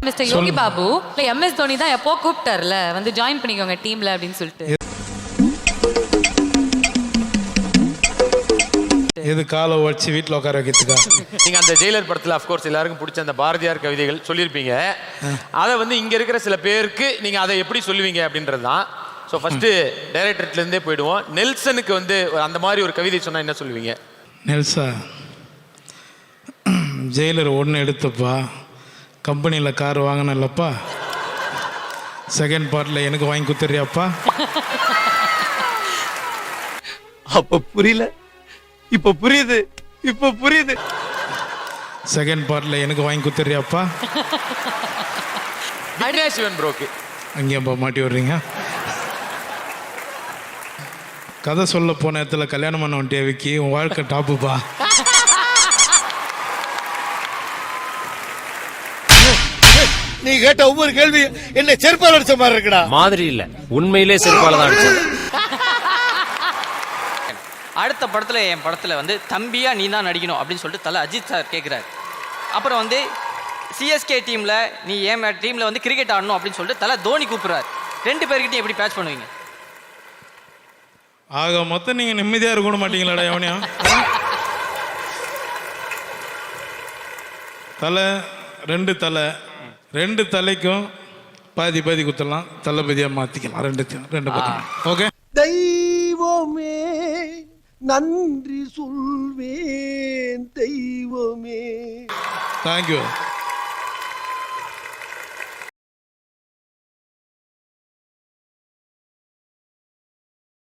Mister Yogi Babu இல்ல MS Dhoni தான் எப்போ கூப்பிட்டார்ல வந்து ஜாயின் பண்ணிக்கோங்க டீம்ல அப்படின்னு சொல்லிட்டு. இது காலை உடச்சி வீட்டில் உட்கார வைக்கிறதுக்கா? நீங்கள் அந்த ஜெயிலர் படத்தில் அஃப்கோர்ஸ் எல்லாருக்கும் பிடிச்ச அந்த பாரதியார் கவிதைகள் சொல்லியிருப்பீங்க. அதை வந்து இங்கே இருக்கிற சில பேருக்கு நீங்கள் அதை எப்படி சொல்லுவீங்க அப்படின்றது தான். ஸோ ஃபஸ்ட்டு டைரக்டர்லேருந்தே போயிடுவோம். நெல்சனுக்கு வந்து அந்த மாதிரி ஒரு கவிதை சொன்னால் என்ன சொல்லுவீங்க? நெல்சா, ஜெயிலர் ஒன்று எடுத்தப்பா, கம்பெனியில் கார் வாங்கினல்லப்பா, செகண்ட் பார்ட்டில் எனக்கு வாங்கி கொடுத்துறியாப்பா. அப்போ புரியல, இப்போ புரியுது, இப்போ புரியுது. செகண்ட் பார்ட்டில் எனக்கு வாங்கி கொடுத்துறியாப்பா. சிவன் ப்ரோக்கு அங்கேயப்பா மாட்டி விடுறீங்க. கதை சொல்ல போன இடத்துல கல்யாணம் பண்ண வந்துட்டியா விக்கி, உன் வாழ்க்கை டாப்புப்பா. நீ கேட்ட ஒவ்வொரு கேள்வி என்ன செருப்பால் அடிச்ச மாதிரி இருக்குடா. மாதிரி இல்ல, உண்மையிலே செருப்பால தான் அடிச்சது. அடுத்த படத்தில் என் படத்தில் வந்து தம்பியா நீ தான் நடிக்கணும் அப்படின்னு சொல்லிட்டு தலை அஜித் சார் கேட்குறாரு. அப்புறம் வந்து சிஎஸ்கே டீமில் நீ ஏன் டீமில் வந்து கிரிக்கெட் ஆடணும் அப்படின்னு சொல்லிட்டு தலை தோனி கூப்பிட்றாரு. ரெண்டு பேர்கிட்டையும் எப்படி பேட்ச் பண்ணுவீங்க? ஆக மொத்தம் நீங்கள் நிம்மதியாக இருக்க மாட்டீங்களாடா எவனையும். தலை ரெண்டு தலைக்கும் பாதி பாதி குத்தலாம், தளபதியாக மாற்றிக்கலாம். ரெண்டு பக்கம். ஓகே. தெய்வமே நன்றி சொல்வேன் தெய்வமே. தேங்க்யூ.